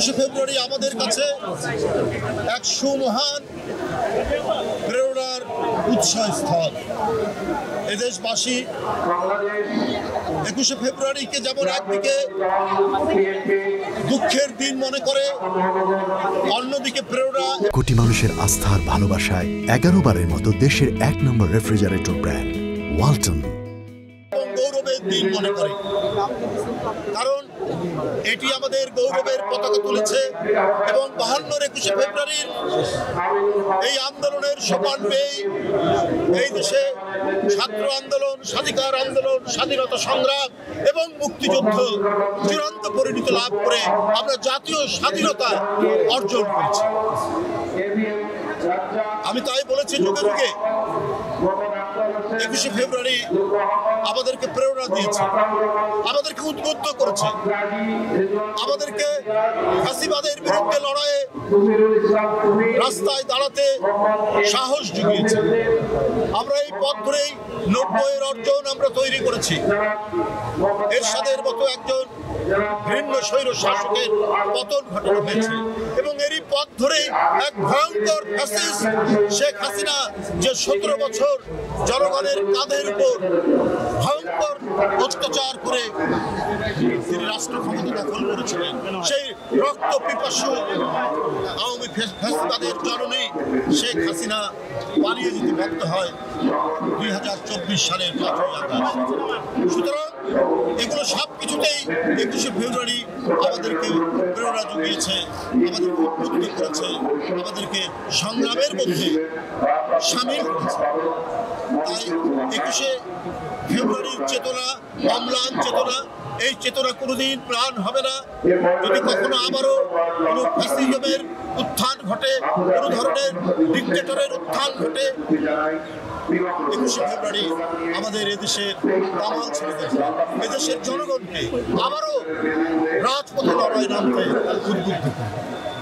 21শে ফেব্রুয়ারি আমাদের কাছে এক সুমহান প্রেরণার উৎসস্থল। এদেশবাসী 21শে ফেব্রুয়ারিকে যেমন একদিকে দুঃখের দিন মনে করে, অন্যদিকে প্রেরণা। কোটি মানুষের আস্থার ভালোবাসায় 11 বারের মতো দেশের 1 নম্বর রেফ্রিজারেটর ব্র্যান্ড ওয়ালটন গৌরবের দিন মনে করে, কারণ এটি আমাদের গৌরবের পতাকা তুলেছে এবং 52-21শে ফেব্রুয়ারির এই আন্দোলনের সোপান পেয়ে এই দেশে ছাত্র আন্দোলন, স্বাধিকার আন্দোলন, স্বাধীনতা সংগ্রাম এবং মুক্তিযুদ্ধ চূড়ান্ত পরিণতি লাভ করে আমরা জাতীয় স্বাধীনতা অর্জন করেছি। আমি তাই বলেছি, যুগে যুগে 21শে ফেব্রুয়ারি আমাদেরকে প্রেরণা দিয়েছে, আমাদেরকে উদ্বুদ্ধ করেছে, আমাদেরকে ফ্যাসিবাদের বিরুদ্ধে লড়াইয়ে রাস্তায় দাঁড়াতে সাহস জুগিয়েছে। আমরা এই পথ ধরেই 90-এর অর্জন আমরা তৈরি করেছি। এরশাদের মতো একজন ঘৃণ্য স্বৈর শাসকের পতন ঘটানো হয়েছে এবং এরই পথ ধরেই এক ভয়ঙ্কর ফ্যাসিস্ট শেখ হাসিনা, যে 17 বছর জনগণের কাঁধের উপর ভয়ঙ্কর অত্যাচার করে তিনি রাষ্ট্র ক্ষমতা দখল করেছিলেন, সেই রক্ত পিপাসু আওয়ামী ফ্যাসিবাদের জননী শেখ হাসিনা পালিয়ে যেতে বাধ্য হয় 2024 সালের 5ই আগস্ট। সুতরাং এগুলো সব কিছুতেই 21শে ফেব্রুয়ারি আমাদেরকে প্রেরণা জুগিয়েছে, আমাদেরকে উদ্বুদ্ধ করেছে, আমাদেরকে সংগ্রামের মধ্যে সামিল করেছে। তাই 21শে ফেব্রুয়ারির চেতনা, অম্লান চেতনা, এই চেতনা কোনোদিন প্রাণ হবে না যদি কখনো আবারও কোনো ফ্যাসিজমের উত্থান ঘটে, কোনো ধরনের ডিক্টেটরের উত্থান ঘটে। 21শে ফেব্রুয়ারি আমাদের এদেশের দামাল ছেলেদেরকে, এদেশের জনগণকে আবারও রাজপথে লড়াই নামতে উদ্বুদ্ধ করে।